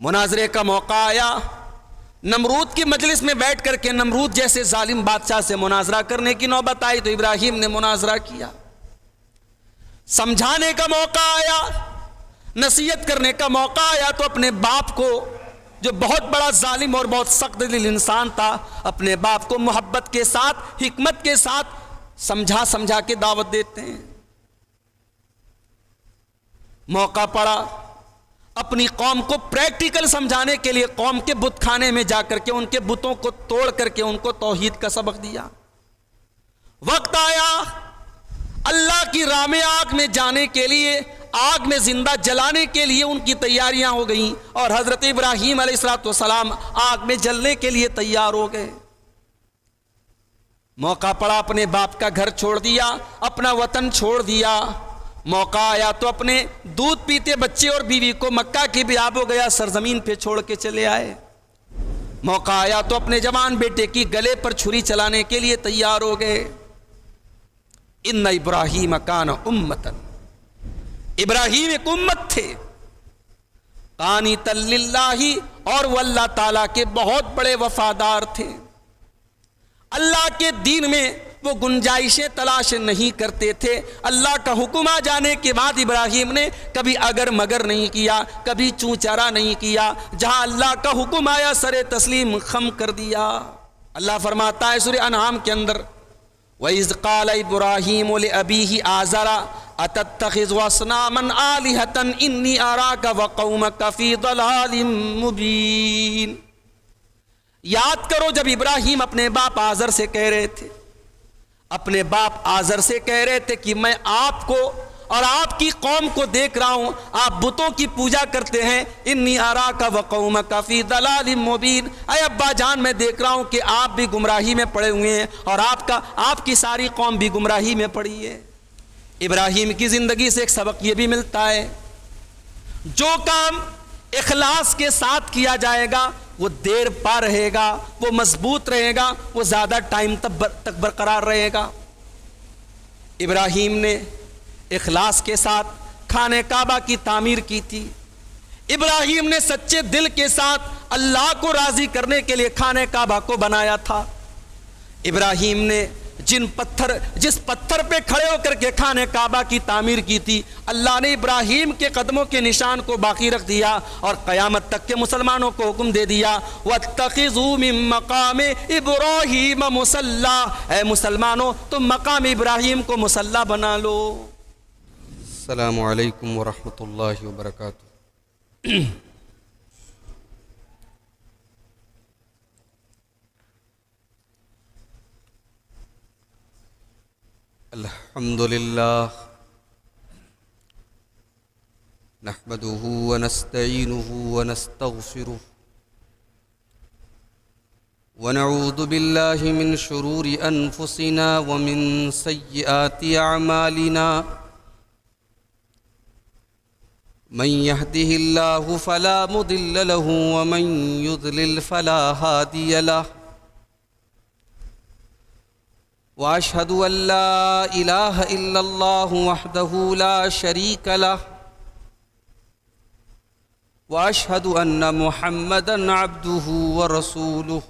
مناظرے کا موقع آیا، نمرود کی مجلس میں بیٹھ کر کے نمرود جیسے ظالم بادشاہ سے مناظرہ کرنے کی نوبت آئی تو ابراہیم نے مناظرہ کیا۔ سمجھانے کا موقع آیا، نصیحت کرنے کا موقع آیا تو اپنے باپ کو، جو بہت بڑا ظالم اور بہت سخت دل انسان تھا، اپنے باپ کو محبت کے ساتھ، حکمت کے ساتھ سمجھا کے دعوت دیتے ہیں۔ موقع پڑا اپنی قوم کو پریکٹیکل سمجھانے کے لیے، قوم کے بت خانے میں جا کر کے ان کے بتوں کو توڑ کر کے ان کو توحید کا سبق دیا۔ وقت آیا اللہ کی راہ میں آگ میں جانے کے لیے، آگ میں زندہ جلانے کے لیے ان کی تیاریاں ہو گئیں، اور حضرت ابراہیم علیہ السلام آگ میں جلنے کے لیے تیار ہو گئے۔ موقع پڑا اپنے باپ کا گھر چھوڑ دیا، اپنا وطن چھوڑ دیا۔ موقع آیا تو اپنے دودھ پیتے بچے اور بیوی کو مکہ کی بھی آب و گیا سرزمین پہ چھوڑ کے چلے آئے۔ موقع آیا تو اپنے جوان بیٹے کی گلے پر چھری چلانے کے لیے تیار ہو گئے۔ ان ابراہیم کان امۃ، ابراہیم ایک امت تھے، قانتا للہ، اور وہ اللہ تعالیٰ کے بہت بڑے وفادار تھے۔ اللہ کے دین میں وہ گنجائشیں تلاش نہیں کرتے تھے۔ اللہ کا حکم آ جانے کے بعد ابراہیم نے کبھی اگر مگر نہیں کیا، کبھی چوں چرا نہیں کیا، جہاں اللہ کا حکم آیا سر تسلیم خم کر دیا۔ اللہ فرماتا ہے سورہ انعام کے اندر، وَإِذْ قَالَ إِبْرَاهِيمُ لِأَبِيهِ آزَرَ أَتَتَّخِذُ أَصْنَامًا آلِهَةً إِنِّي أَرَاكَ وَقَوْمَكَ فِي ضَلَالٍ مُبِينٍ۔ یاد کرو جب ابراہیم اپنے باپ آزر سے کہہ رہے تھے، اپنے باپ آزر سے کہہ رہے تھے کہ میں آپ کو اور آپ کی قوم کو دیکھ رہا ہوں، آپ بتوں کی پوجا کرتے ہیں، انی اراک وقومک فی ضلال مبین، اے ابا جان میں دیکھ رہا ہوں کہ آپ بھی گمراہی میں پڑے ہوئے ہیں اور آپ کی ساری قوم بھی گمراہی میں پڑی ہے۔ ابراہیم کی زندگی سے ایک سبق یہ بھی ملتا ہے، جو کام اخلاص کے ساتھ کیا جائے گا وہ دیر پا رہے گا، وہ مضبوط رہے گا، وہ زیادہ ٹائم تک برقرار رہے گا۔ ابراہیم نے اخلاص کے ساتھ خانہ کعبہ کی تعمیر کی تھی۔ ابراہیم نے سچے دل کے ساتھ اللہ کو راضی کرنے کے لیے خانہ کعبہ کو بنایا تھا۔ ابراہیم نے جس پتھر پہ کھڑے ہو کر کے خانہ کعبہ کی تعمیر کی تھی، اللہ نے ابراہیم کے قدموں کے نشان کو باقی رکھ دیا اور قیامت تک کے مسلمانوں کو حکم دے دیا، وَاتَّخِذُوا مِن مَّقَامِ إِبْرَاهِيمَ مُصَلًّى، اے مسلمانوں تم مقام ابراہیم کو مصلی بنا لو۔ السلام علیکم ورحمۃ اللہ وبرکاتہ۔ الحمد للہ نحمده ونستعینه ونستغفره ونعوذ باللہ من شرور انفسنا ومن سیئات اعمالنا، من يهده الله فلا مضل له ومن يضلل فلا هادي له، واشهد ان لا اله الا الله وحده لا شريك له، واشهد ان محمدا عبده ورسوله،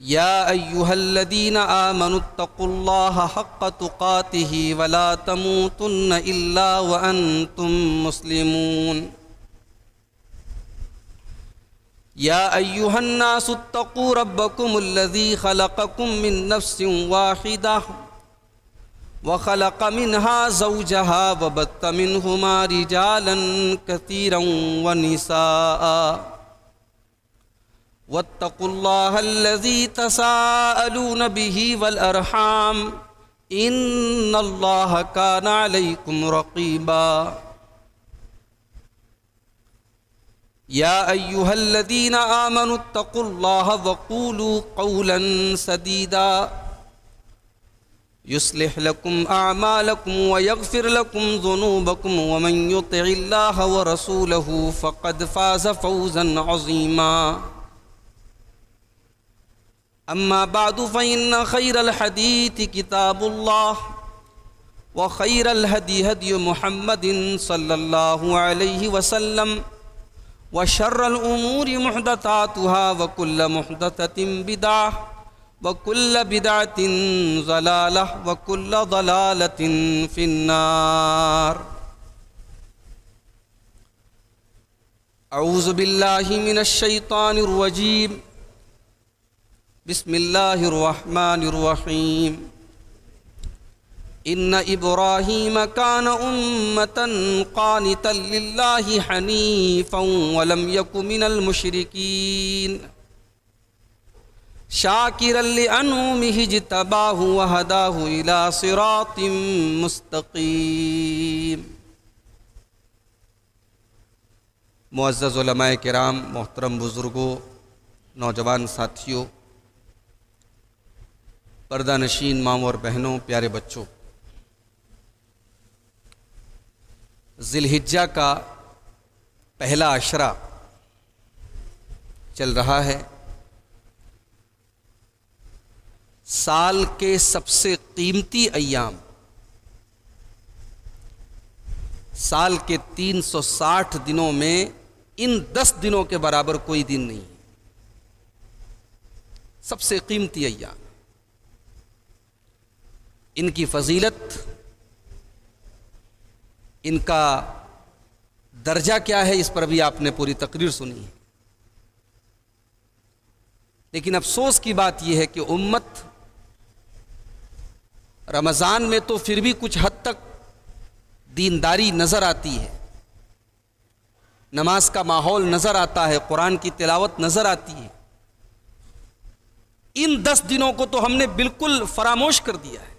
يا ايها الذين آمنوا اتقوا الله حق تقاته ولا تموتن الا وانتم مسلمون، يا أيها الناس اتقوا ربكم الذي خلقكم من نفس واحدة وخلق منها زوجها وبث منهما رجالا كثيرا ونساء، واتقوا الله الذي تساءلون به والأرحام إن الله كان عليكم رقيبا، يا أيها الذين آمنوا اتقوا الله وقولوا قولا سديدا يصلح لكم أعمالكم ويغفر لكم ذنوبكم، ومن يطع الله ورسوله فقد فاز فوزا عظيما، أما بعد فإن خير الحديث كتاب الله، وخير الهدي هدي محمد صلى الله عليه وسلم وشر الأمور محدثاتها وكل محدثة بدعة وكل بدعة ضلالة وكل ضلالة في النار. اعوذ باللہ من الشیطان الرجیم. بسم اللہ الرحمن الرحیم. ان ابراہیم کان امۃ قانتا للہ حنیفا ولم یک من المشرکین شاکرا لانعمہ اجتباہ وہداہ الی صراط مستقیم. معزز علماء کرام، محترم بزرگوں، نوجوان ساتھیوں، پردہ نشین ماؤں اور بہنوں، پیارے بچوں، ذی الحجہ کا پہلا عشرہ چل رہا ہے. سال کے سب سے قیمتی ایام، سال کے 360 دنوں میں ان 10 دنوں کے برابر کوئی دن نہیں ہے. سب سے قیمتی ایام، ان کی فضیلت، ان کا درجہ کیا ہے، اس پر بھی آپ نے پوری تقریر سنی ہے. لیکن افسوس کی بات یہ ہے کہ امت رمضان میں تو پھر بھی کچھ حد تک دینداری نظر آتی ہے، نماز کا ماحول نظر آتا ہے، قرآن کی تلاوت نظر آتی ہے. ان 10 دنوں کو تو ہم نے بالکل فراموش کر دیا ہے.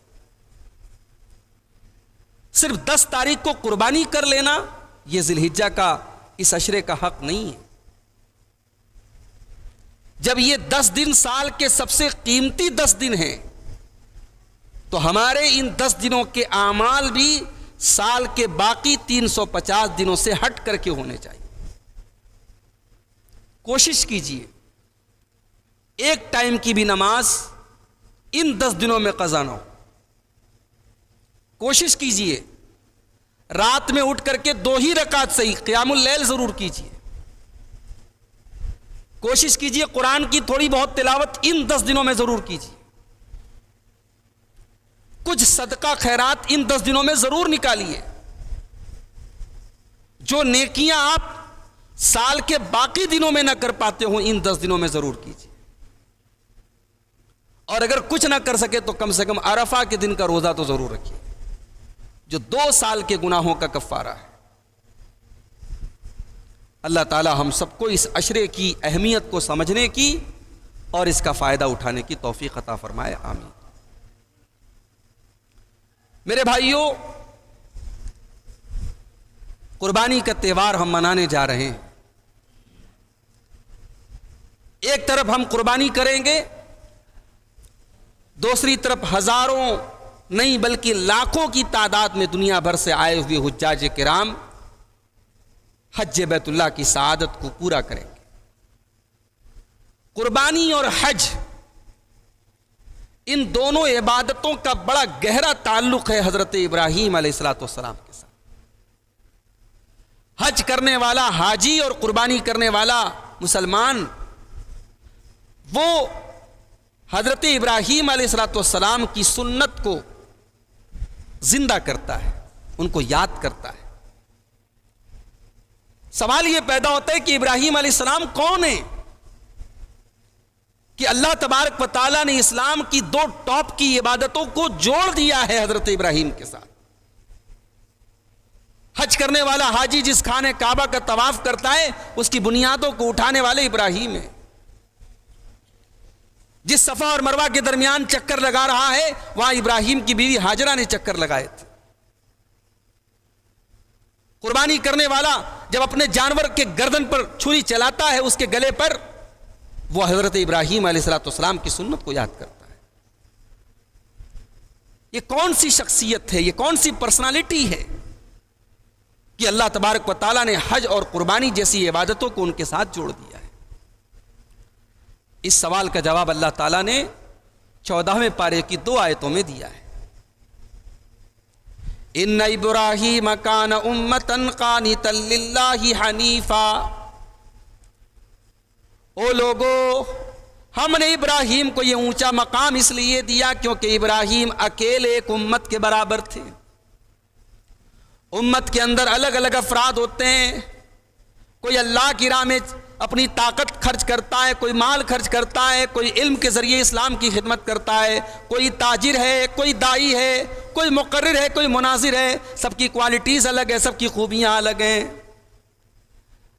صرف 10 تاریخ کو قربانی کر لینا یہ ذی الحجہ کا اس عشرے کا حق نہیں ہے. جب یہ 10 دن سال کے سب سے قیمتی 10 دن ہیں تو ہمارے ان 10 دنوں کے اعمال بھی سال کے باقی 350 دنوں سے ہٹ کر کے ہونے چاہیے. کوشش کیجئے ایک ٹائم کی بھی نماز ان 10 دنوں میں قضا نہ ہو. کوشش کیجئے رات میں اٹھ کر کے 2 ہی رکعت صحیح قیام اللیل ضرور کیجئے. کوشش کیجئے قرآن کی تھوڑی بہت تلاوت ان 10 دنوں میں ضرور کیجئے. کچھ صدقہ خیرات ان 10 دنوں میں ضرور نکالیے. جو نیکیاں آپ سال کے باقی دنوں میں نہ کر پاتے ہوں ان 10 دنوں میں ضرور کیجیے. اور اگر کچھ نہ کر سکے تو کم سے کم عرفہ کے دن کا روزہ تو ضرور رکھیے، جو 2 سال کے گناہوں کا کفارہ ہے. اللہ تعالی ہم سب کو اس عشرے کی اہمیت کو سمجھنے کی اور اس کا فائدہ اٹھانے کی توفیق عطا فرمائے. آمین. میرے بھائیوں، قربانی کا تہوار ہم منانے جا رہے ہیں. ایک طرف ہم قربانی کریں گے، دوسری طرف ہزاروں نہیں بلکہ لاکھوں کی تعداد میں دنیا بھر سے آئے ہوئے حجاج کرام حج بیت اللہ کی سعادت کو پورا کریں گے. قربانی اور حج، ان دونوں عبادتوں کا بڑا گہرا تعلق ہے حضرت ابراہیم علیہ السلام کے ساتھ. حج کرنے والا حاجی اور قربانی کرنے والا مسلمان، وہ حضرت ابراہیم علیہ السلام کی سنت کو زندہ کرتا ہے، ان کو یاد کرتا ہے. سوال یہ پیدا ہوتا ہے کہ ابراہیم علیہ السلام کون ہیں کہ اللہ تبارک و تعالیٰ نے اسلام کی 2 ٹاپ کی عبادتوں کو جوڑ دیا ہے حضرت ابراہیم کے ساتھ. حج کرنے والا حاجی جس خانے کعبہ کا طواف کرتا ہے اس کی بنیادوں کو اٹھانے والے ابراہیم ہیں. جس صفا اور مروہ کے درمیان چکر لگا رہا ہے وہاں ابراہیم کی بیوی ہاجرہ نے چکر لگائے تھے. قربانی کرنے والا جب اپنے جانور کے گردن پر چھری چلاتا ہے اس کے گلے پر، وہ حضرت ابراہیم علیہ السلام کی سنت کو یاد کرتا ہے. یہ کون سی شخصیت ہے، یہ کون سی پرسنالٹی ہے کہ اللہ تبارک و تعالیٰ نے حج اور قربانی جیسی عبادتوں کو ان کے ساتھ جوڑ دیا ہے؟ اس سوال کا جواب اللہ تعالیٰ نے 14ویں پارے کی 2 آیتوں میں دیا ہے. ان ابراہیم کان امۃ قانتا للہ حنیفا، او لوگو ہم نے ابراہیم کو یہ اونچا مقام اس لیے دیا کیونکہ ابراہیم اکیلے ایک امت کے برابر تھے۔ امت کے اندر الگ الگ افراد ہوتے ہیں، کوئی اللہ کی راہ میں اپنی طاقت خرچ کرتا ہے، کوئی مال خرچ کرتا ہے، کوئی علم کے ذریعے اسلام کی خدمت کرتا ہے، کوئی تاجر ہے، کوئی دائی ہے، کوئی مقرر ہے، کوئی مناظر ہے، سب کی کوالٹیز الگ ہے، سب کی خوبیاں الگ ہیں۔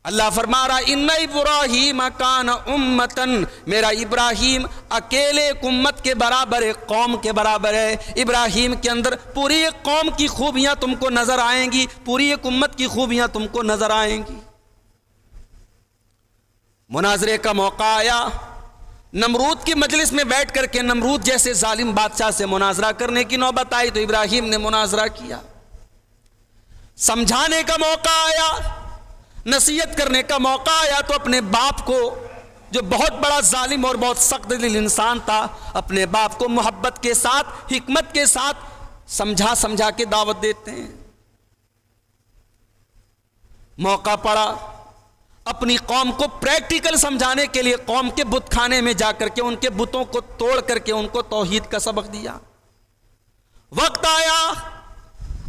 اللہ فرما رہا ان ابراہیم کان امتن، میرا ابراہیم اکیلے ایک امت کے برابر، ایک قوم کے برابر ہے۔ ابراہیم کے اندر پوری ایک قوم کی خوبیاں تم کو نظر آئیں گی، پوری ایک امت کی خوبیاں تم کو نظر آئیں گی۔ مناظرے کا موقع آیا، نمرود کی مجلس میں بیٹھ کر کے نمرود جیسے ظالم بادشاہ سے مناظرہ کرنے کی نوبت آئی تو ابراہیم نے مناظرہ کیا۔ سمجھانے کا موقع آیا، نصیحت کرنے کا موقع آیا تو اپنے باپ کو، جو بہت بڑا ظالم اور بہت سخت دل انسان تھا، اپنے باپ کو محبت کے ساتھ، حکمت کے ساتھ سمجھا کے دعوت دیتے ہیں۔ موقع پڑا اپنی قوم کو پریکٹیکل سمجھانے کے لیے، قوم کے بت خانے میں جا کر کے ان کے بتوں کو توڑ کر کے ان کو توحید کا سبق دیا۔ وقت آیا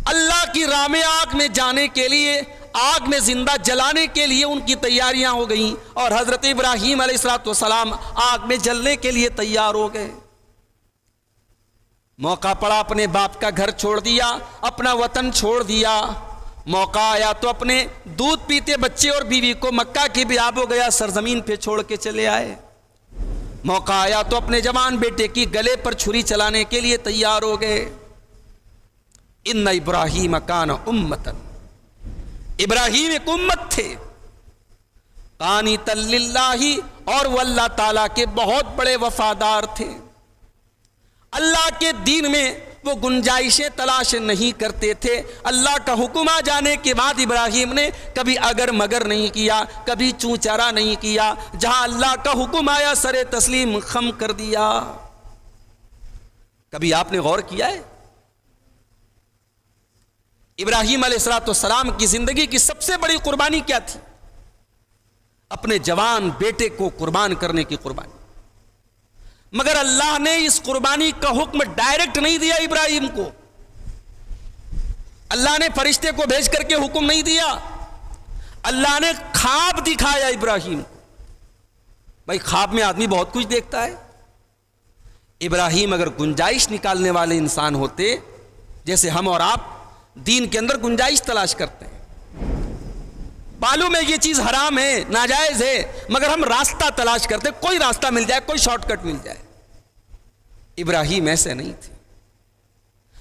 اللہ کی راہ میں آگ میں جانے کے لیے، آگ میں زندہ جلانے کے لیے ان کی تیاریاں ہو گئیں، اور حضرت ابراہیم علیہ السلام آگ میں جلنے کے لیے تیار ہو گئے۔ موقع پڑا اپنے باپ کا گھر چھوڑ دیا، اپنا وطن چھوڑ دیا۔ موقع آیا تو اپنے دودھ پیتے بچے اور بیوی کو مکہ کی بیاب ہو گیا سرزمین پہ چھوڑ کے چلے آئے۔ موقع آیا تو اپنے جوان بیٹے کی گلے پر چھری چلانے کے لیے تیار ہو گئے۔ ان ابراہیم کان امۃ، ابراہیم ایک امت تھے، قانتا للہ، اور وہ اللہ تعالیٰ کے بہت بڑے وفادار تھے۔ اللہ کے دین میں وہ گنجائشیں تلاش نہیں کرتے تھے۔ اللہ کا حکم آ جانے کے بعد ابراہیم نے کبھی اگر مگر نہیں کیا، کبھی چوں چرا نہیں کیا، جہاں اللہ کا حکم آیا سر تسلیم خم کر دیا۔ کبھی آپ نے غور کیا ہے ابراہیم علیہ السلام کی زندگی کی سب سے بڑی قربانی کیا تھی؟ اپنے جوان بیٹے کو قربان کرنے کی قربانی۔ مگر اللہ نے اس قربانی کا حکم ڈائریکٹ نہیں دیا ابراہیم کو، اللہ نے فرشتے کو بھیج کر کے حکم نہیں دیا، اللہ نے خواب دکھایا ابراہیم کو۔ بھائی خواب میں آدمی بہت کچھ دیکھتا ہے۔ ابراہیم اگر گنجائش نکالنے والے انسان ہوتے، جیسے ہم اور آپ دین کے اندر گنجائش تلاش کرتے ہیں، معلوم ہے یہ چیز حرام ہے، ناجائز ہے، مگر ہم راستہ تلاش کرتے، کوئی راستہ مل جائے، کوئی شارٹ کٹ مل جائے۔ ابراہیم ایسے نہیں تھے۔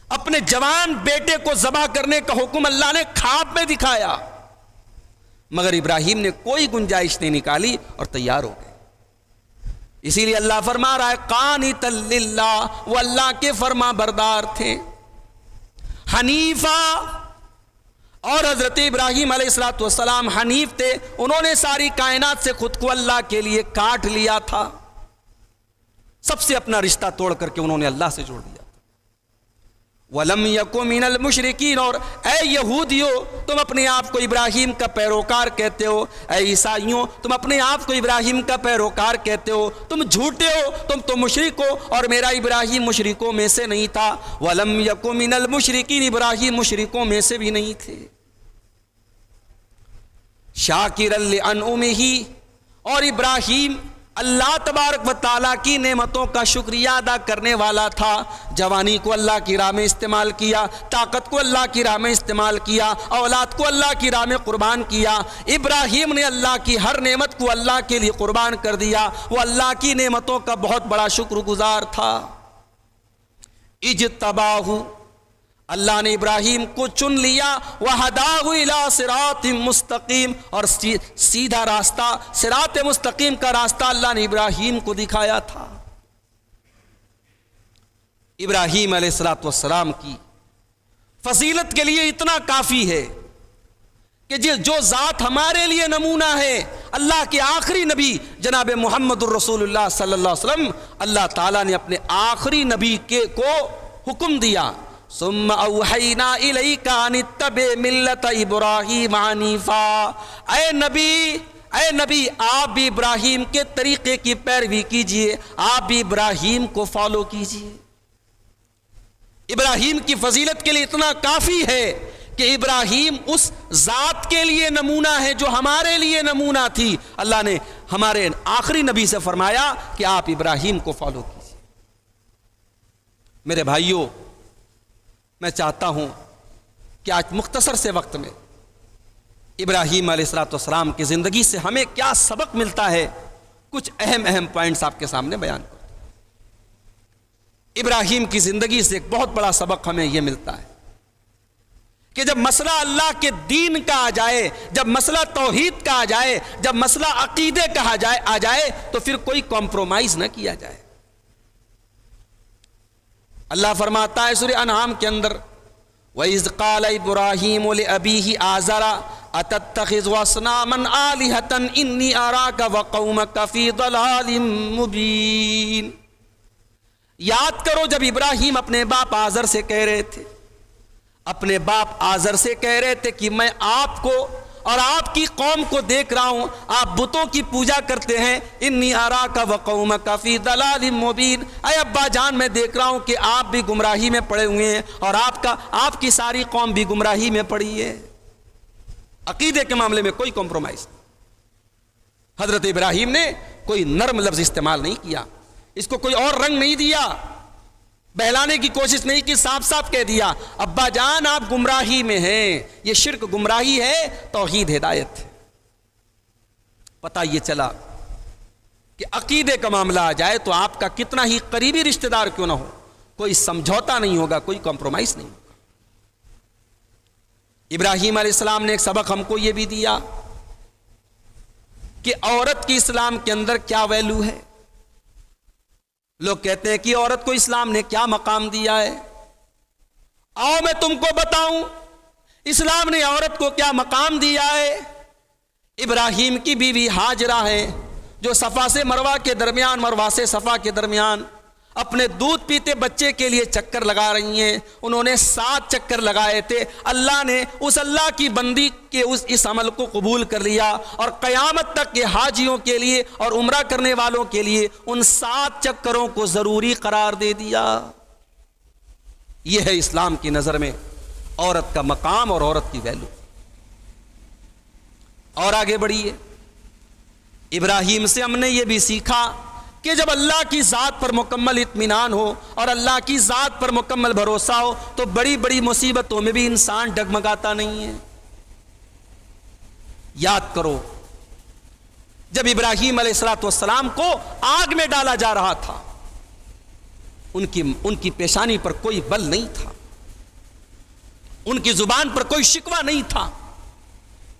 اپنے جوان بیٹے کو ذبح کرنے کا حکم اللہ نے خواب میں دکھایا، مگر ابراہیم نے کوئی گنجائش نہیں نکالی اور تیار ہو گئے۔ اسی لیے اللہ فرما رہا ہے قانتا للہ، وہ اللہ کے فرما بردار تھے، حنیفہ۔ اور حضرت ابراہیم علیہ السلام حنیف تھے، انہوں نے ساری کائنات سے خود کو اللہ کے لیے کاٹ لیا تھا، سب سے اپنا رشتہ توڑ کر کے انہوں نے اللہ سے جوڑ دیا تھا۔ وَلَمْ يَكُنْ مِنَ الْمُشْرِكِينَ، اور اے یہودیوں تم اپنے آپ کو ابراہیم کا پیروکار کہتے ہو، اے عیسائیوں تم اپنے آپ کو ابراہیم کا پیروکار کہتے ہو، تم جھوٹے ہو، تم تو مشرک ہو، اور میرا ابراہیم مشرکوں میں سے نہیں تھا۔ وَلَمْ يَكُنْ مِنَ الْمُشْرِكِينَ، ابراہیم مشرکوں میں سے بھی نہیں تھے۔ شاکرا لِأَنْعُمِهِ، اور ابراہیم اللہ تبارک و تعالیٰ کی نعمتوں کا شکریہ ادا کرنے والا تھا۔ جوانی کو اللہ کی راہ میں استعمال کیا، طاقت کو اللہ کی راہ میں استعمال کیا، اولاد کو اللہ کی راہ میں قربان کیا۔ ابراہیم نے اللہ کی ہر نعمت کو اللہ کے لیے قربان کر دیا، وہ اللہ کی نعمتوں کا بہت بڑا شکر گزار تھا۔ اجتباہ، اللہ نے ابراہیم کو چن لیا، وہداہ الی صراط مستقیم، اور سیدھا راستہ، صراط مستقیم کا راستہ اللہ نے ابراہیم کو دکھایا تھا۔ ابراہیم علیہ السلام کی فضیلت کے لیے اتنا کافی ہے کہ جو ذات ہمارے لیے نمونہ ہے، اللہ کے آخری نبی جناب محمد الرسول اللہ صلی اللہ علیہ وسلم، اللہ تعالیٰ نے اپنے آخری نبی کو حکم دیا، ثم اوحینا الیک ان اتبع ملت ابراہیم حنیفا، اے نبی آپ بھی ابراہیم کے طریقے کی پیروی کیجئے، آپ بھی ابراہیم کو فالو کیجئے۔ ابراہیم کی فضیلت کے لیے اتنا کافی ہے کہ ابراہیم اس ذات کے لیے نمونہ ہے جو ہمارے لیے نمونہ تھی۔ اللہ نے ہمارے آخری نبی سے فرمایا کہ آپ ابراہیم کو فالو کیجئے۔ میرے بھائیوں، میں چاہتا ہوں کہ آج مختصر سے وقت میں ابراہیم علیہ السلام کی زندگی سے ہمیں کیا سبق ملتا ہے، کچھ اہم پوائنٹس آپ کے سامنے بیان کروں۔ ابراہیم کی زندگی سے ایک بہت بڑا سبق ہمیں یہ ملتا ہے کہ جب مسئلہ اللہ کے دین کا آ جائے، جب مسئلہ توحید کا آ جائے، جب مسئلہ عقیدے کا آ جائے تو پھر کوئی کمپرومائز نہ کیا جائے۔ اللہ فرماتا ہے سورہ انعام کے اندر، وَإِذْ قَالَ إِبْرَاهِيمُ لِأَبِيهِ آزَرَ أَتَتَّخِذُ أَصْنَامًا آلِهَةً إِنِّي أَرَاكَ وَقَوْمَكَ فِي ضَلَالٍ مُبِينٍ۔ یاد کرو جب ابراہیم اپنے باپ آزر سے کہہ رہے تھے، اپنے باپ آزر سے کہہ رہے تھے کہ میں آپ کو اور آپ کی قوم کو دیکھ رہا ہوں، آپ بتوں کی پوجا کرتے ہیں، انی اراک وقومک فی ضلال مبین، اے ابا جان میں دیکھ رہا ہوں کہ آپ بھی گمراہی میں پڑے ہوئے ہیں اور آپ کی ساری قوم بھی گمراہی میں پڑی ہے۔ عقیدے کے معاملے میں کوئی کمپرومائز نہیں۔ حضرت ابراہیم نے کوئی نرم لفظ استعمال نہیں کیا، اس کو کوئی اور رنگ نہیں دیا، بہلانے کی کوشش نہیں کی، صاف صاف کہہ دیا ابا جان آپ گمراہی میں ہیں، یہ شرک گمراہی ہے، توحید ہدایت ہے۔ پتہ یہ چلا کہ عقیدے کا معاملہ آ جائے تو آپ کا کتنا ہی قریبی رشتہ دار کیوں نہ ہو، کوئی سمجھوتا نہیں ہوگا، کوئی کمپرومائز نہیں ہوگا۔ ابراہیم علیہ السلام نے ایک سبق ہم کو یہ بھی دیا کہ عورت کی اسلام کے اندر کیا ویلیو ہے۔ لوگ کہتے ہیں کہ عورت کو اسلام نے کیا مقام دیا ہے، آؤ میں تم کو بتاؤں اسلام نے عورت کو کیا مقام دیا ہے۔ ابراہیم کی بیوی ہاجرہ ہے جو صفا سے مروہ کے درمیان، مروہ سے صفا کے درمیان اپنے دودھ پیتے بچے کے لیے چکر لگا رہی ہیں۔ انہوں نے 7 چکر لگائے تھے، اللہ نے اس اللہ کی بندی کے اس عمل کو قبول کر لیا اور قیامت تک کے حاجیوں کے لیے اور عمرہ کرنے والوں کے لیے ان 7 چکروں کو ضروری قرار دے دیا۔ یہ ہے اسلام کی نظر میں عورت کا مقام اور عورت کی ویلیو۔ اور آگے بڑھیے، ابراہیم سے ہم نے یہ بھی سیکھا کہ جب اللہ کی ذات پر مکمل اطمینان ہو اور اللہ کی ذات پر مکمل بھروسہ ہو تو بڑی بڑی مصیبتوں میں بھی انسان ڈگمگاتا نہیں ہے۔ یاد کرو جب ابراہیم علیہ السلام کو آگ میں ڈالا جا رہا تھا، ان کی پیشانی پر کوئی بل نہیں تھا، ان کی زبان پر کوئی شکوہ نہیں تھا۔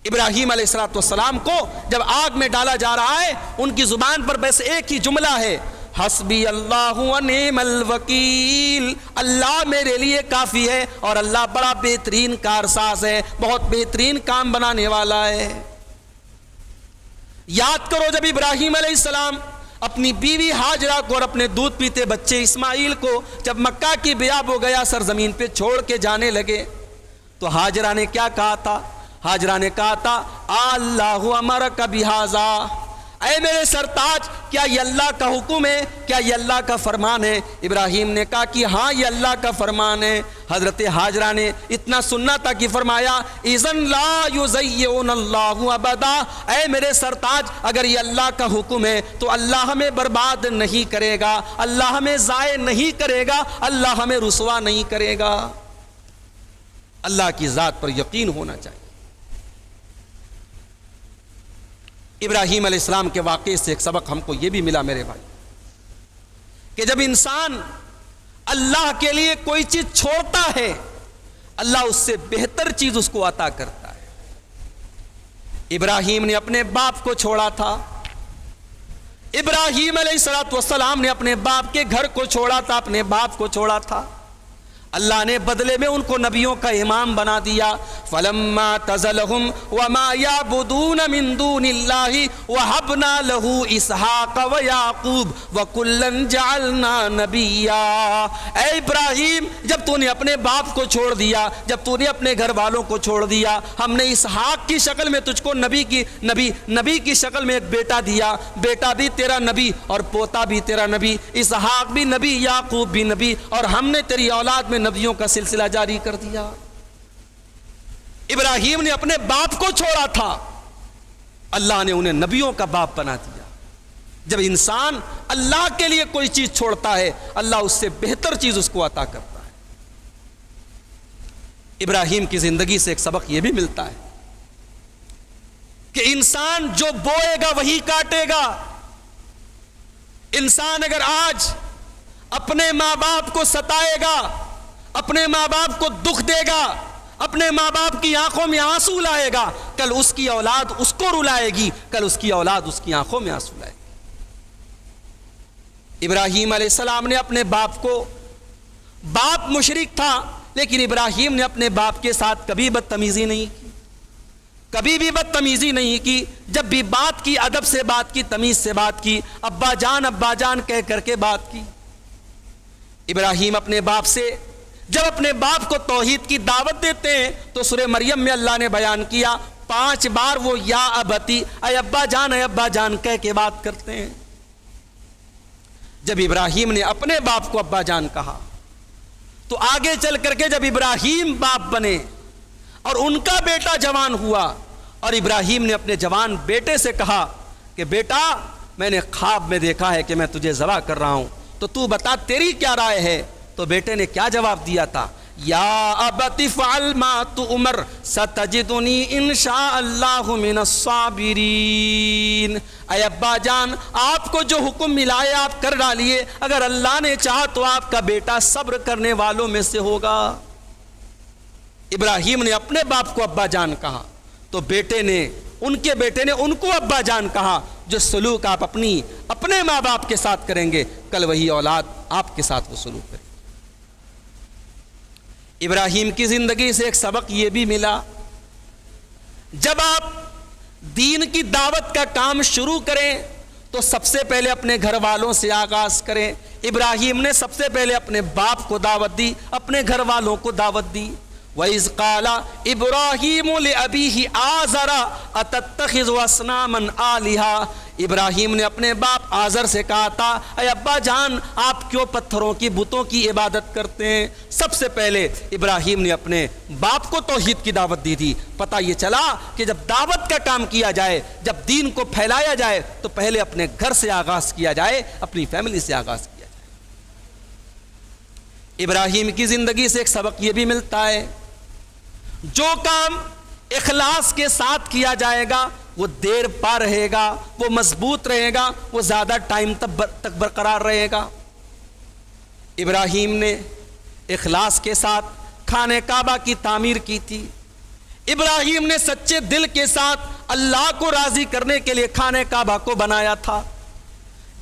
ابراہیم علیہ السلام کو جب آگ میں ڈالا جا رہا ہے ان کی زبان پر بس ایک ہی جملہ ہے، حسبی اللہ و نعم الوکیل، اللہ میرے لیے کافی ہے اور اللہ بڑا بہترین کارساز ہے، بہت بہترین کام بنانے والا ہے۔ یاد کرو جب ابراہیم علیہ السلام اپنی بیوی ہاجرہ کو اور اپنے دودھ پیتے بچے اسماعیل کو جب مکہ کی بیاب ہو گیا سرزمین پہ چھوڑ کے جانے لگے تو ہاجرہ نے کیا کہا تھا؟ ہاجرہ نے کہا تھا اللہ امرک بہذا، اے میرے سرتاج کیا یہ اللہ کا حکم ہے، کیا یہ اللہ کا فرمان ہے؟ ابراہیم نے کہا کہ ہاں یہ اللہ کا فرمان ہے۔ حضرت ہاجرہ نے اتنا سننا تھا کہ فرمایا اذن لا یضیعن اللہ ابدا، اے میرے سرتاج اگر یہ اللہ کا حکم ہے تو اللہ ہمیں برباد نہیں کرے گا، اللہ ہمیں ضائع نہیں کرے گا، اللہ ہمیں رسوا نہیں کرے گا۔ اللہ کی ذات پر یقین ہونا چاہیے۔ ابراہیم علیہ السلام کے واقعے سے ایک سبق ہم کو یہ بھی ملا میرے بھائی کہ جب انسان اللہ کے لیے کوئی چیز چھوڑتا ہے اللہ اس سے بہتر چیز اس کو عطا کرتا ہے۔ ابراہیم نے اپنے باپ کو چھوڑا تھا، ابراہیم علیہ السلام نے اپنے باپ کے گھر کو چھوڑا تھا، اپنے باپ کو چھوڑا تھا۔ اللہ نے بدلے میں ان کو نبیوں کا امام بنا دیا. فلما تزلهم وما يعبدون من دون الله وهبنا له اسحاق ويعقوب وكلا جعلنا نبيا. اے ابراہیم جب تو نے اپنے باپ کو چھوڑ دیا, جب تو نے اپنے گھر والوں کو چھوڑ دیا, ہم نے اسحاق کی شکل میں تجھ کو نبی کی شکل میں ایک بیٹا دیا. بیٹا بھی تیرا نبی اور پوتا بھی تیرا نبی, اسحاق بھی نبی, یعقوب بھی نبی, اور ہم نے تیری اولاد میں نبیوں کا سلسلہ جاری کر دیا. ابراہیم نے اپنے باپ کو چھوڑا تھا, اللہ نے انہیں نبیوں کا باپ بنا دیا. جب انسان اللہ کے لیے کوئی چیز چھوڑتا ہے, اللہ اس سے بہتر چیز اس کو عطا کرتا ہے. ابراہیم کی زندگی سے ایک سبق یہ بھی ملتا ہے کہ انسان جو بوئے گا وہی کاٹے گا. انسان اگر آج اپنے ماں باپ کو ستائے گا, اپنے ماں باپ کو دکھ دے گا, اپنے ماں باپ کی آنکھوں میں آنسو لائے گا, کل اس کی اولاد اس کو رلائے گی, کل اس کی اولاد اس کی آنکھوں میں آنسو لائے گی. ابراہیم علیہ السلام نے اپنے باپ کو, باپ مشرک تھا لیکن ابراہیم نے اپنے باپ کے ساتھ کبھی بدتمیزی نہیں کی, کبھی بھی بدتمیزی نہیں کی. جب بھی بات کی ادب سے بات کی, تمیز سے بات کی, ابا جان کہہ کر کے بات کی. ابراہیم اپنے باپ سے جب اپنے باپ کو توحید کی دعوت دیتے ہیں تو سورہ مریم میں اللہ نے بیان کیا 5 بار وہ یا ابتی, اے ابا جان کہہ کے بات کرتے ہیں. جب ابراہیم نے اپنے باپ کو ابا جان کہا تو آگے چل کر کے جب ابراہیم باپ بنے اور ان کا بیٹا جوان ہوا, اور ابراہیم نے اپنے جوان بیٹے سے کہا کہ بیٹا میں نے خواب میں دیکھا ہے کہ میں تجھے ذبح کر رہا ہوں, تو تو بتا تیری کیا رائے ہے. تو بیٹے نے کیا جواب دیا تھا, یا ابت فعل ما تؤمر ستجدنی انشاء اللہ من الصابرین. اے ابا جان آپ کو جو حکم ملا ہے آپ کر ڈالیے, اگر اللہ نے چاہا تو آپ کا بیٹا صبر کرنے والوں میں سے ہوگا. ابراہیم نے اپنے باپ کو ابا جان کہا تو ان کے بیٹے نے ان کو ابا جان کہا. جو سلوک آپ اپنے ماں باپ کے ساتھ کریں گے, کل وہی اولاد آپ کے ساتھ وہ سلوک کرے. ابراہیم کی زندگی سے ایک سبق یہ بھی ملا, جب آپ دین کی دعوت کا کام شروع کریں تو سب سے پہلے اپنے گھر والوں سے آغاز کریں. ابراہیم نے سب سے پہلے اپنے باپ کو دعوت دی, اپنے گھر والوں کو دعوت دی. وَإِذْ قَالَ إِبْرَاهِيمُ لِأَبِيهِ آزَرَ أَتَتَّخِذُ أَصْنَامًا آلِهَةً. ابراہیم نے اپنے باپ آزر سے کہا تھا, اے ابا جان آپ کیوں پتھروں کی بتوں کی عبادت کرتے ہیں. سب سے پہلے ابراہیم نے اپنے باپ کو توحید کی دعوت دی تھی. پتہ یہ چلا کہ جب دعوت کا کام کیا جائے, جب دین کو پھیلایا جائے تو پہلے اپنے گھر سے آغاز کیا جائے, اپنی فیملی سے آغاز کیا جائے. ابراہیم کی زندگی سے ایک سبق یہ بھی ملتا ہے, جو کام اخلاص کے ساتھ کیا جائے گا وہ دیر پا رہے گا, وہ مضبوط رہے گا, وہ زیادہ ٹائم تک برقرار رہے گا. ابراہیم نے اخلاص کے ساتھ خانہ کعبہ کی تعمیر کی تھی. ابراہیم نے سچے دل کے ساتھ اللہ کو راضی کرنے کے لیے خانہ کعبہ کو بنایا تھا.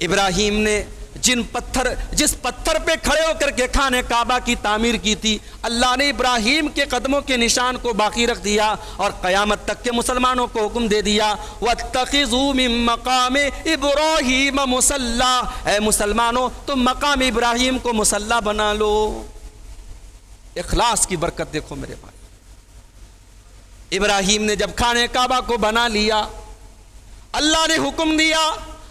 ابراہیم نے جس پتھر پہ کھڑے ہو کر کے خانہ کعبہ کی تعمیر کی تھی, اللہ نے ابراہیم کے قدموں کے نشان کو باقی رکھ دیا اور قیامت تک کے مسلمانوں کو حکم دے دیا وَاتَّخِذُوا مِن مَّقَامِ إِبْرَاهِيمَ مُصَلًّى. اے مسلمانوں تم مقام ابراہیم کو مصلی بنا لو. اخلاص کی برکت دیکھو میرے بھائی. ابراہیم نے جب خانہ کعبہ کو بنا لیا, اللہ نے حکم دیا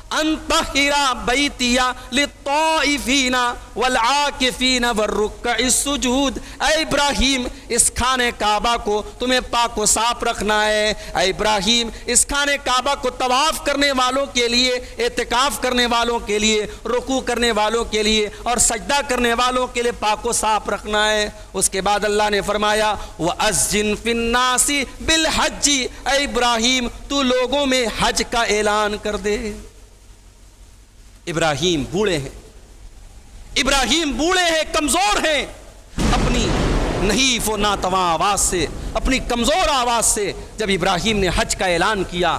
ان طہر بیتی للطائفین والعاکفین والرکع السجود. اے ابراہیم اس خانہ کعبہ کو تمہیں پاک و صاف رکھنا ہے. اے ابراہیم اس خانہ کعبہ کو طواف کرنے والوں کے لیے, اعتکاف کرنے والوں کے لیے, رکوع کرنے والوں کے لیے اور سجدہ کرنے والوں کے لیے پاک و صاف رکھنا ہے. اس کے بعد اللہ نے فرمایا وَأَذِّن فِي النَّاسِ بِالْحَجِّ. اے ابراہیم تو لوگوں میں حج کا اعلان کر دے. ابراہیم بوڑھے ہیں, کمزور ہیں. اپنی نحیف و ناتواں آواز سے, اپنی کمزور آواز سے جب ابراہیم نے حج کا اعلان کیا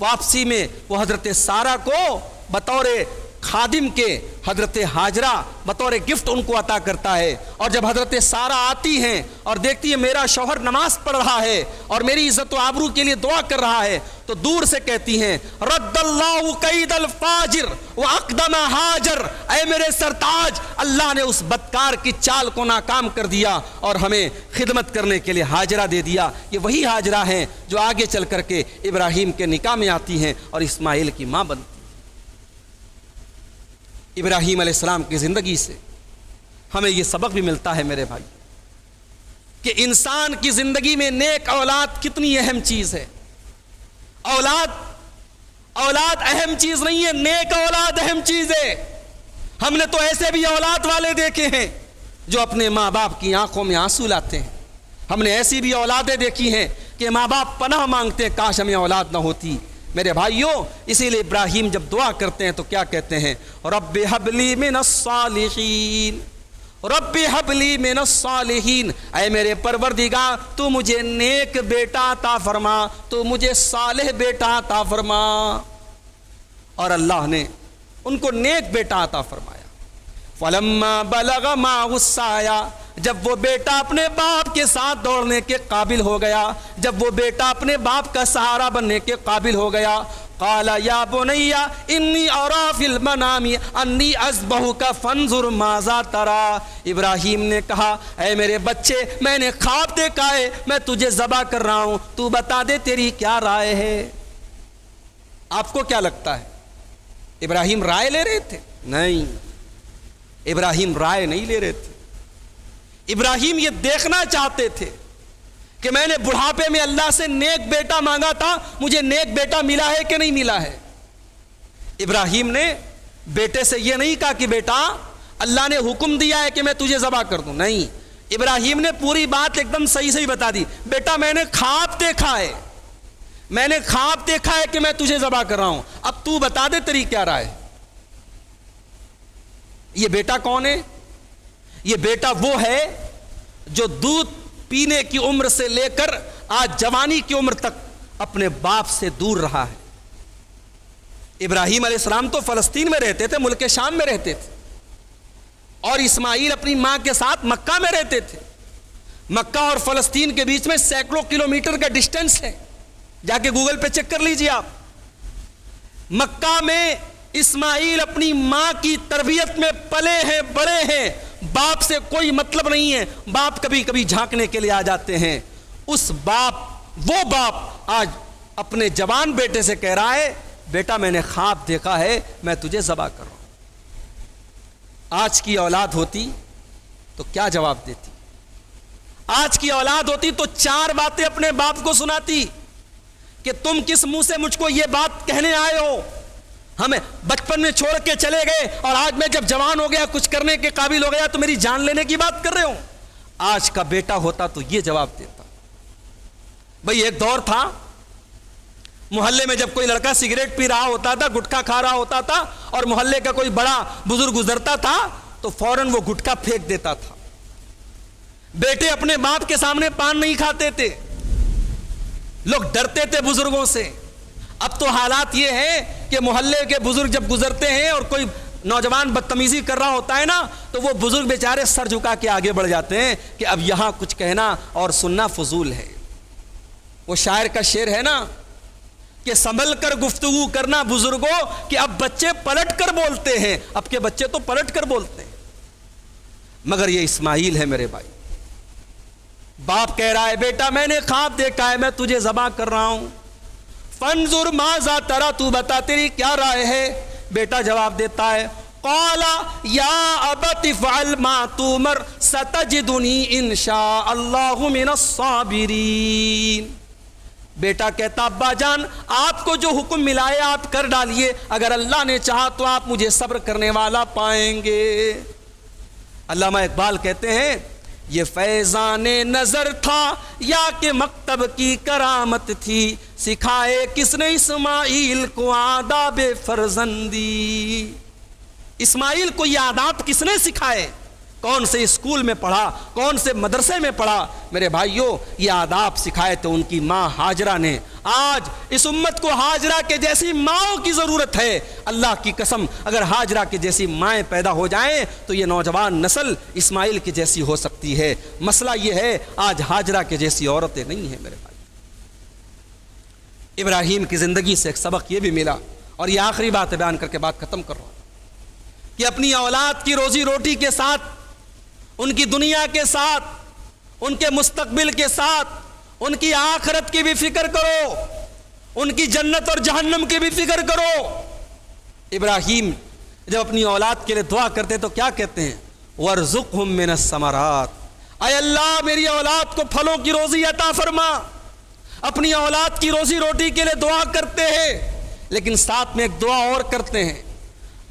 واپسی میں وہ حضرت سارہ کو بطور خادم کے حضرت ہاجرہ بطور گفٹ ان کو عطا کرتا ہے. اور جب حضرت سارہ آتی ہیں اور دیکھتی ہے میرا شوہر نماز پڑھ رہا ہے اور میری عزت و آبرو کے لیے دعا کر رہا ہے, تو دور سے کہتی ہیں رد اللہ قید الفاجر واقدم ہاجر, اے میرے سرتاج, اللہ نے اس بدکار کی چال کو ناکام کر دیا اور ہمیں خدمت کرنے کے لیے ہاجرہ دے دیا. یہ وہی ہاجرہ ہیں جو آگے چل کر کے ابراہیم کے نکاح میں آتی ہیں اور اسماعیل کی ماں بنتی. ابراہیم علیہ السلام کی زندگی سے ہمیں یہ سبق بھی ملتا ہے میرے بھائی کہ انسان کی زندگی میں نیک اولاد کتنی اہم چیز ہے. اولاد اہم چیز نہیں ہے, نیک اولاد اہم چیز ہے. ہم نے تو ایسے بھی اولاد والے دیکھے ہیں جو اپنے ماں باپ کی آنکھوں میں آنسو لاتے ہیں. ہم نے ایسی بھی اولادیں دیکھی ہیں کہ ماں باپ پناہ مانگتے ہیں کاش ہمیں اولاد نہ ہوتی. میرے بھائیوں, اسی لیے ابراہیم جب دعا کرتے ہیں تو کیا کہتے ہیں, رب حب لی من الصالحین, رب حب لی من الصالحین, اے میرے پروردگار تو مجھے نیک بیٹا عطا فرما, تو مجھے صالح بیٹا عطا فرما. اور اللہ نے ان کو نیک بیٹا عطا فرمایا. فلما بلغ معه السعی, جب وہ بیٹا اپنے باپ کے ساتھ دوڑنے کے قابل ہو گیا, جب وہ بیٹا اپنے باپ کا سہارا بننے کے قابل ہو گیا, قال یا بنی انی ارا فی المنام انی اذبحک فانظر ماذا تری. ابراہیم نے کہا اے میرے بچے, میں نے خواب دیکھا ہے, میں تجھے ذبح کر رہا ہوں, تو بتا دے تیری کیا رائے ہے. آپ کو کیا لگتا ہے ابراہیم رائے لے رہے تھے؟ نہیں, ابراہیم رائے نہیں لے رہے تھے. ابراہیم یہ دیکھنا چاہتے تھے کہ میں نے بڑھاپے میں اللہ سے نیک بیٹا مانگا تھا, مجھے نیک بیٹا ملا ہے کہ نہیں ملا ہے. ابراہیم نے بیٹے سے یہ نہیں کہا کہ بیٹا اللہ نے حکم دیا ہے کہ میں تجھے ذبح کر دوں, نہیں. ابراہیم نے پوری بات ایک دم صحیح صحیح بتا دی. بیٹا میں نے خواب دیکھا ہے, میں نے خواب دیکھا ہے کہ میں تجھے ذبح کر رہا ہوں, اب تو بتا دے تیری کیا رائے. یہ بیٹا کون ہے؟ یہ بیٹا وہ ہے جو دودھ پینے کی عمر سے لے کر آج جوانی کی عمر تک اپنے باپ سے دور رہا ہے. ابراہیم علیہ السلام تو فلسطین میں رہتے تھے, ملک شام میں رہتے تھے, اور اسماعیل اپنی ماں کے ساتھ مکہ میں رہتے تھے. مکہ اور فلسطین کے بیچ میں سینکڑوں کلومیٹر کا ڈسٹینس ہے, جا کے گوگل پہ چیک کر لیجئے آپ. مکہ میں اسماعیل اپنی ماں کی تربیت میں پلے ہیں, بڑے ہیں, باپ سے کوئی مطلب نہیں ہے. باپ کبھی کبھی جھانکنے کے لیے آ جاتے ہیں. اس باپ, وہ باپ آج اپنے جوان بیٹے سے کہہ رہا ہے بیٹا میں نے خواب دیکھا ہے, میں تجھے ذبح کر رہا ہوں. آج کی اولاد ہوتی تو کیا جواب دیتی؟ آج کی اولاد ہوتی تو 4 باتیں اپنے باپ کو سناتی کہ تم کس منہ سے مجھ کو یہ بات کہنے آئے ہو, ہمیں بچپن میں چھوڑ کے چلے گئے اور آج میں جب جوان ہو گیا, کچھ کرنے کے قابل ہو گیا تو میری جان لینے کی بات کر رہے ہو. آج کا بیٹا ہوتا تو یہ جواب دیتا. بھئی ایک دور تھا محلے میں جب کوئی لڑکا سگریٹ پی رہا ہوتا تھا, گٹکا کھا رہا ہوتا تھا, اور محلے کا کوئی بڑا بزرگ گزرتا تھا تو فوراً وہ گٹکا پھینک دیتا تھا. بیٹے اپنے باپ کے سامنے پان نہیں کھاتے تھے, لوگ ڈرتے تھے بزرگوں سے. اب تو حالات یہ ہے کہ محلے کے بزرگ جب گزرتے ہیں اور کوئی نوجوان بدتمیزی کر رہا ہوتا ہے نا, تو وہ بزرگ بیچارے سر جھکا کے آگے بڑھ جاتے ہیں کہ اب یہاں کچھ کہنا اور سننا فضول ہے. وہ شاعر کا شعر ہے نا کہ سنبھل کر گفتگو کرنا بزرگوں, کہ اب بچے پلٹ کر بولتے ہیں. اب کے بچے تو پلٹ کر بولتے ہیں. مگر یہ اسماعیل ہے میرے بھائی, باپ کہہ رہا ہے بیٹا میں نے خواب دیکھا ہے, میں تجھے ذبح کر رہا ہوں. فانظر ماذا تری, تو بتا تیری کیا رائے ہے. بیٹا جواب دیتا ہے قال یا ابت افعل ما تؤمر ستجدنی ان شاء اللہ من الصابرین. بیٹا کہتا ابا جان آپ کو جو حکم ملا ہے آپ کر ڈالیے, اگر اللہ نے چاہا تو آپ مجھے صبر کرنے والا پائیں گے. علامہ اقبال کہتے ہیں یہ فیضان نظر تھا یا کہ مکتب کی کرامت تھی, سکھائے کس نے اسماعیل کو آداب فرزندی. اسماعیل کو یہ آداب کس نے سکھائے؟ کون سے اسکول میں پڑھا, کون سے مدرسے میں پڑھا. میرے بھائیوں, یہ آداب سکھائے تو ان کی ماں ہاجرہ نے. آج اس امت کو ہاجرہ کے جیسی ماؤں کی ضرورت ہے. اللہ کی قسم, اگر ہاجرہ کے جیسی مائیں پیدا ہو جائیں تو یہ نوجوان نسل اسماعیل کی جیسی ہو سکتی ہے. مسئلہ یہ ہے آج ہاجرہ کے جیسی عورتیں نہیں ہیں. میرے بھائی, ابراہیم کی زندگی سے ایک سبق یہ بھی ملا, اور یہ آخری بات بیان کر کے بات ختم کر رہا ہوں, کہ اپنی اولاد کی روزی روٹی کے ساتھ, ان کی دنیا کے ساتھ, ان کے مستقبل کے ساتھ, ان کی آخرت کی بھی فکر کرو, ان کی جنت اور جہنم کی بھی فکر کرو. ابراہیم جب اپنی اولاد کے لیے دعا کرتے تو کیا کہتے ہیں؟ وَارْزُقْهُم مِّنَ الثَّمَرَاتِ, اے اللہ میری اولاد کو پھلوں کی روزی عطا فرما. اپنی اولاد کی روزی روٹی کے لیے دعا کرتے ہیں, لیکن ساتھ میں ایک دعا اور کرتے ہیں,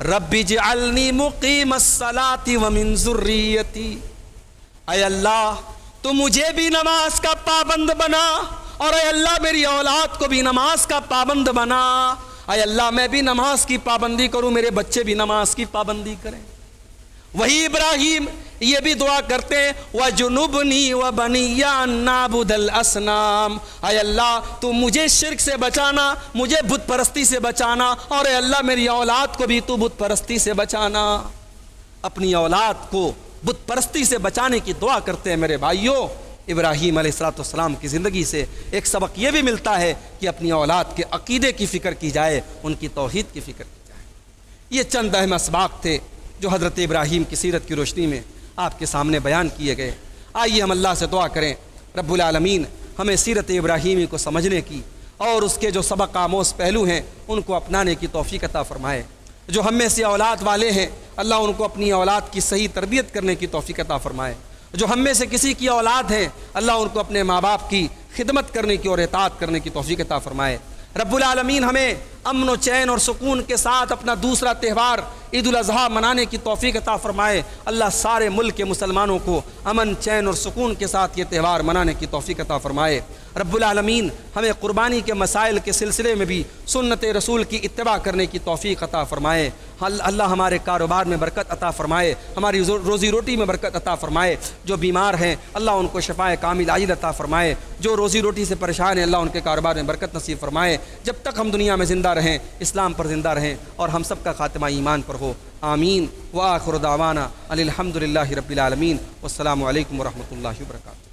رب اجعلنی مقیم الصلاۃ ومن ذریتی, اے اللہ تو مجھے بھی نماز کا پابند بنا, اور اے اللہ میری اولاد کو بھی نماز کا پابند بنا. اے اللہ میں بھی نماز کی پابندی کروں, میرے بچے بھی نماز کی پابندی کریں. وہی ابراہیم یہ بھی دعا کرتے ہیں, وَجُنُبْنِي وَبَنِيَّ أَن نَّعْبُدَ الْأَصْنَامَ, اے اللہ تو مجھے شرک سے بچانا, مجھے بت پرستی سے بچانا, اور اے اللہ میری اولاد کو بھی تو بت پرستی سے بچانا. اپنی اولاد کو بت پرستی سے بچانے کی دعا کرتے ہیں. میرے بھائیوں, ابراہیم علیہ السلام کی زندگی سے ایک سبق یہ بھی ملتا ہے کہ اپنی اولاد کے عقیدے کی فکر کی جائے, ان کی توحید کی فکر کی جائے. یہ چند اہم اسباق تھے جو حضرت ابراہیم کی سیرت کی روشنی میں آپ کے سامنے بیان کیے گئے. آئیے ہم اللہ سے دعا کریں, رب العالمین ہمیں سیرت ابراہیمی کو سمجھنے کی اور اس کے جو سبق آموز پہلو ہیں ان کو اپنانے کی توفیق عطا فرمائے. جو ہم میں سے اولاد والے ہیں, اللہ ان کو اپنی اولاد کی صحیح تربیت کرنے کی توفیق عطا فرمائے. جو ہم میں سے کسی کی اولاد ہیں, اللہ ان کو اپنے ماں باپ کی خدمت کرنے کی اور اطاعت کرنے کی توفیق عطا فرمائے. رب العالمین ہمیں امن و چین اور سکون کے ساتھ اپنا دوسرا تہوار عید الاضحیٰ منانے کی توفیق عطا فرمائے. اللہ سارے ملک کے مسلمانوں کو امن چین اور سکون کے ساتھ یہ تہوار منانے کی توفیق عطا فرمائے. رب العالمین ہمیں قربانی کے مسائل کے سلسلے میں بھی سنت رسول کی اتباع کرنے کی توفیق عطا فرمائے. اللہ ہمارے کاروبار میں برکت عطا فرمائے, ہماری روزی روٹی میں برکت عطا فرمائے. جو بیمار ہیں اللہ ان کو شفائے کامل عاجل عطا فرمائے. جو روزی روٹی سے پریشان ہیں اللہ ان کے کاروبار میں برکت نصیب فرمائے. جب تک ہم دنیا میں زندہ رہیں اسلام پر زندہ رہیں اور ہم سب کا خاتمہ ایمان پر ہو. آمین. وآخر دعوانا الحمد للہ رب العالمین. والسلام علیکم ورحمۃ اللہ وبرکاتہ.